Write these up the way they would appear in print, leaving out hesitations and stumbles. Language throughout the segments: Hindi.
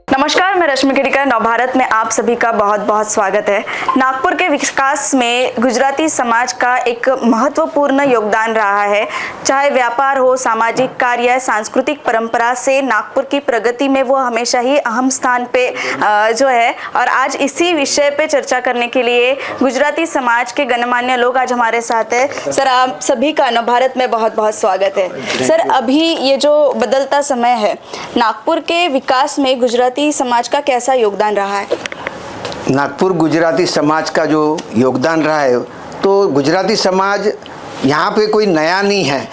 नमस्कार, मैं रश्मि केडिकर। नवभारत में आप सभी का बहुत बहुत स्वागत है। नागपुर के विकास में गुजराती समाज का एक महत्वपूर्ण योगदान रहा है। चाहे व्यापार हो, सामाजिक कार्य, सांस्कृतिक परंपरा से नागपुर की प्रगति में वो हमेशा ही अहम स्थान पे जो है। और आज इसी विषय पे चर्चा करने के लिए गुजराती समाज के गणमान्य लोग आज हमारे साथ है। सर, आप सभी का नवभारत में बहुत बहुत स्वागत है। सर, अभी ये जो बदलता समय है, नागपुर के विकास में गुजराती समाज का कैसा योगदान रहा है? नागपुर गुजराती समाज का जो योगदान रहा है, तो गुजराती समाज यहाँ पे कोई नया नहीं है।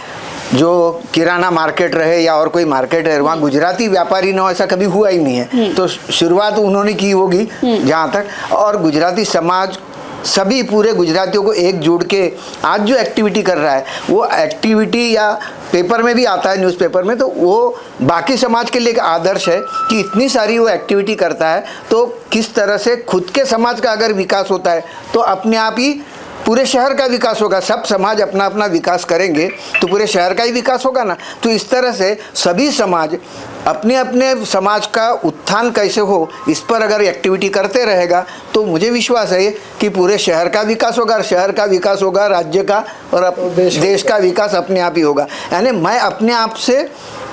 जो किराना मार्केट रहे या और कोई मार्केट है, वहाँ गुजराती व्यापारी न हो ऐसा कभी हुआ ही नहीं है। तो शुरुआत उन्होंने की होगी जहाँ तक। और गुजराती समाज सभी पूरे गुजरातियों को एकजुट के आज जो एक्टिविटी कर रहा है, वो एक्टिविटी या पेपर में भी आता है, न्यूज़पेपर में, तो वो बाकी समाज के लिए एक आदर्श है कि इतनी सारी वो एक्टिविटी करता है। तो किस तरह से खुद के समाज का अगर विकास होता है तो अपने आप ही पूरे शहर का विकास होगा। सब समाज अपना अपना विकास करेंगे तो पूरे शहर का ही विकास होगा ना। तो इस तरह से सभी समाज अपने अपने समाज का उत्थान कैसे हो, इस पर अगर एक्टिविटी करते रहेगा तो मुझे विश्वास है कि पूरे शहर का विकास होगा। शहर का विकास होगा, राज्य का और देश का विकास अपने आप ही होगा। यानी मैं अपने आप से,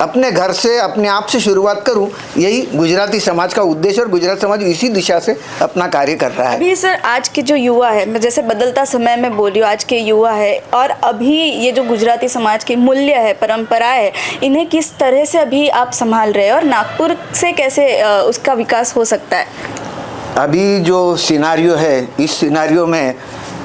अपने घर से, अपने आप से शुरुआत करूं, यही गुजराती समाज का उद्देश्य। और गुजरात समाज इसी दिशा से अपना कार्य कर रहा है। अभी सर, आज के जो युवा है, मैं जैसे बदलता समय में बोल रही हूँ, आज के युवा है, और अभी ये जो गुजराती समाज के मूल्य है, परंपरा है, इन्हें किस तरह से अभी आप संभाल रहे हैं और नागपुर से कैसे उसका विकास हो सकता है? अभी जो सिनारियो है, इस सिनारियो में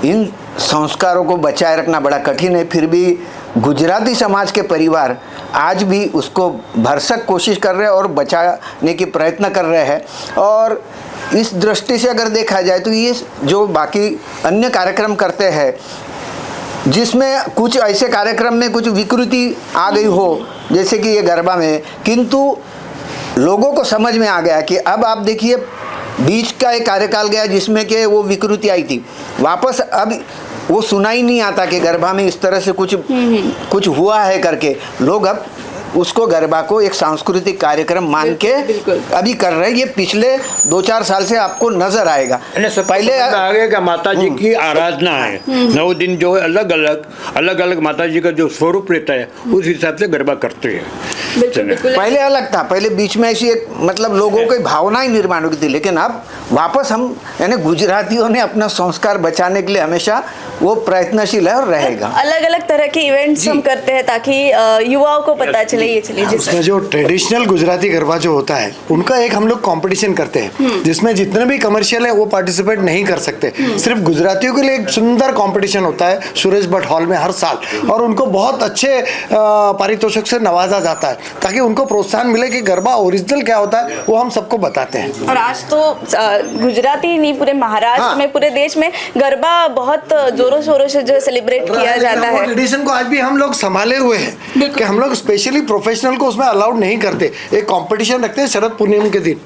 इन संस्कारों को बचाए रखना बड़ा कठिन है। फिर भी गुजराती समाज के परिवार आज भी उसको भरसक कोशिश कर रहे हैं और बचाने के प्रयत्न कर रहे हैं। और इस दृष्टि से अगर देखा जाए तो ये जो बाकी अन्य कार्यक्रम करते हैं, जिसमें कुछ ऐसे कार्यक्रम में कुछ विकृति आ गई हो, जैसे कि ये गरबा में, किंतु लोगों को समझ में आ गया कि अब आप देखिए, बीच का एक कार्यकाल गया जिसमें कि वो विकृति आई थी, वापस अब वो सुना ही नहीं आता कि गरबा में इस तरह से कुछ हुआ है करके। लोग अब उसको गरबा को एक सांस्कृतिक कार्यक्रम मान के अभी कर रहे हैं। ये पिछले 2-4 साल से आपको नजर आएगा। पहले आगे का माता जी की आराधना है, 9 दिन जो अलग अलग माता जी का जो स्वरूप रहता है, उस हिसाब से गरबा करते हैं। पहले अलग था, पहले बीच में ऐसी एक मतलब लोगों की भावना ही निर्माण हो गई थी। लेकिन अब वापस हम यानी गुजरातियों ने अपना संस्कार बचाने के लिए हमेशा वो प्रयत्नशील है और रहेगा। अलग अलग तरह के इवेंट्स हम करते हैं ताकि युवाओं को पता चले। ये चलिए, उसमें जो ट्रेडिशनल गुजराती गरबा जो होता है, उनका एक हम लोग कंपटीशन करते हैं, जिसमें जितने भी कमर्शियल है वो पार्टिसिपेट नहीं कर सकते। सिर्फ गुजरातियों के लिए एक सुंदर कंपटीशन होता है सुरेश भट्ट हॉल में हर साल, और उनको बहुत अच्छे पारितोषिक से नवाजा जाता है ताकि उनको प्रोत्साहन मिले कि गरबा ओरिजिनल क्या होता है, वो हम सबको बताते हैं। और आज तो गुजराती नहीं, पूरे महाराष्ट्र में, पूरे देश में गरबा बहुत जोरों शोरों से जो सेलिब्रेट किया जाता है। ट्रेडिशन को आज भी हम लोग संभाले हुए हैं कि हम लोग स्पेशली प्रोफेशनल को उसमें अलाउड नहीं करते। एक कंपटीशन रखते हैं शरद पूर्णिमा के दिन,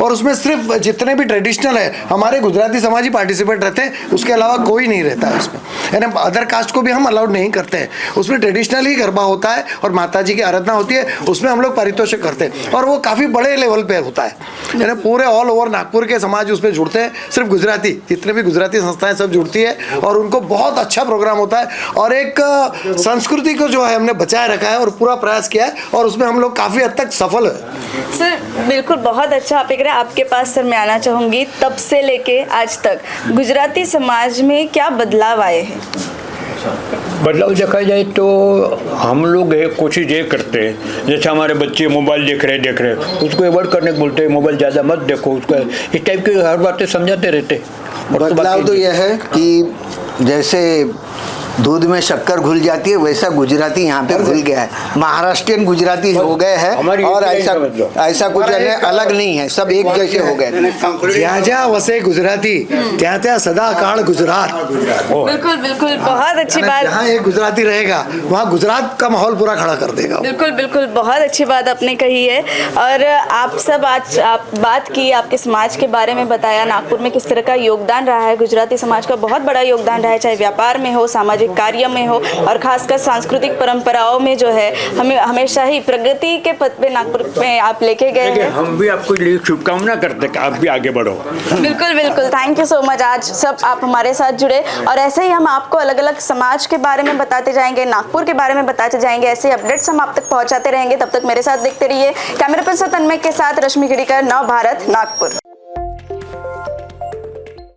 और उसमें सिर्फ जितने भी ट्रेडिशनल है हमारे गुजराती समाज ही पार्टिसिपेट रहते हैं, उसके अलावा कोई नहीं रहता है उसमें। यानी अदर कास्ट को भी हम अलाउड नहीं करते हैं। उसमें ट्रेडिशनल ही गरबा होता है और माता जी की आराधना होती है, उसमें हम लोग पारितोषिक करते हैं, और वो काफ़ी बड़े लेवल पे होता है। यानी पूरे ऑल ओवर नागपुर के समाज उसमें जुड़ते हैं, सिर्फ गुजराती, जितने भी गुजराती संस्थाएं सब जुड़ती है, और उनको बहुत अच्छा प्रोग्राम होता है। और एक संस्कृति को जो है हमने बचाए रखा है और पूरा प्रयास किया है, और उसमें हम लोग काफ़ी हद तक सफल है। सर, बिल्कुल बहुत अच्छा आप कह रहे हैं। आपके पास सर मैं आना चाहूँगी, तब से लेके आज तक गुजराती समाज में क्या बदलाव आए हैं? बदलाव देखा जाए तो हम लोग कोशिश ये करते हैं, जैसे हमारे बच्चे मोबाइल देख रहे हैं, उसको अवॉइड करने को बोलते हैं, मोबाइल ज़्यादा मत देखो, उसका इस टाइप की हर बातें समझाते रहते। बदलाव तो यह है कि जैसे दूध में शक्कर घुल जाती है, वैसा गुजराती यहाँ पे घुल गया है। महाराष्ट्रियन गुजराती हो गए हैं, और ऐसा कुछ अलग नहीं है, सब एक जैसे हो गए। जहाँ जहाँ वसे गुजराती, त्या त्या सदा काल गुजरात। बिल्कुल बिल्कुल, बहुत अच्छी बात। जहाँ एक गुजराती रहेगा वहाँ गुजरात का माहौल पूरा खड़ा कर देगा। बिल्कुल बिल्कुल, बहुत अच्छी बात आपने कही है। और आप सब आज आप बात की, आपके समाज के बारे में बताया, नागपुर में किस तरह का योगदान रहा है। गुजराती समाज का बहुत बड़ा योगदान रहा है, चाहे व्यापार में हो, सामाजिक सामाजिक कार्य में हो और खासकर सांस्कृतिक परंपराओं में जो है हमें हमेशा ही प्रगति के पथ पे नागपुर में आप लेके गए देखिए, हैं। हम भी आपको लिए शुभकामना करते कि आप भी आगे बढ़ो। बिल्कुल बिल्कुल, थैंक यू सो मच। आज सब आप हमारे साथ जुड़े और ऐसे ही हम आपको अलग अलग समाज के बारे में बताते जाएंगे, नागपुर के बारे में बताते जाएंगे, ऐसे अपडेट्स हम आप तक पहुंचाते रहेंगे। तब तक मेरे साथ देखते रहिए। कैमरा पर्सन तन्मय के साथ रश्मि खिड़ीकर, नव भारत, नागपुर।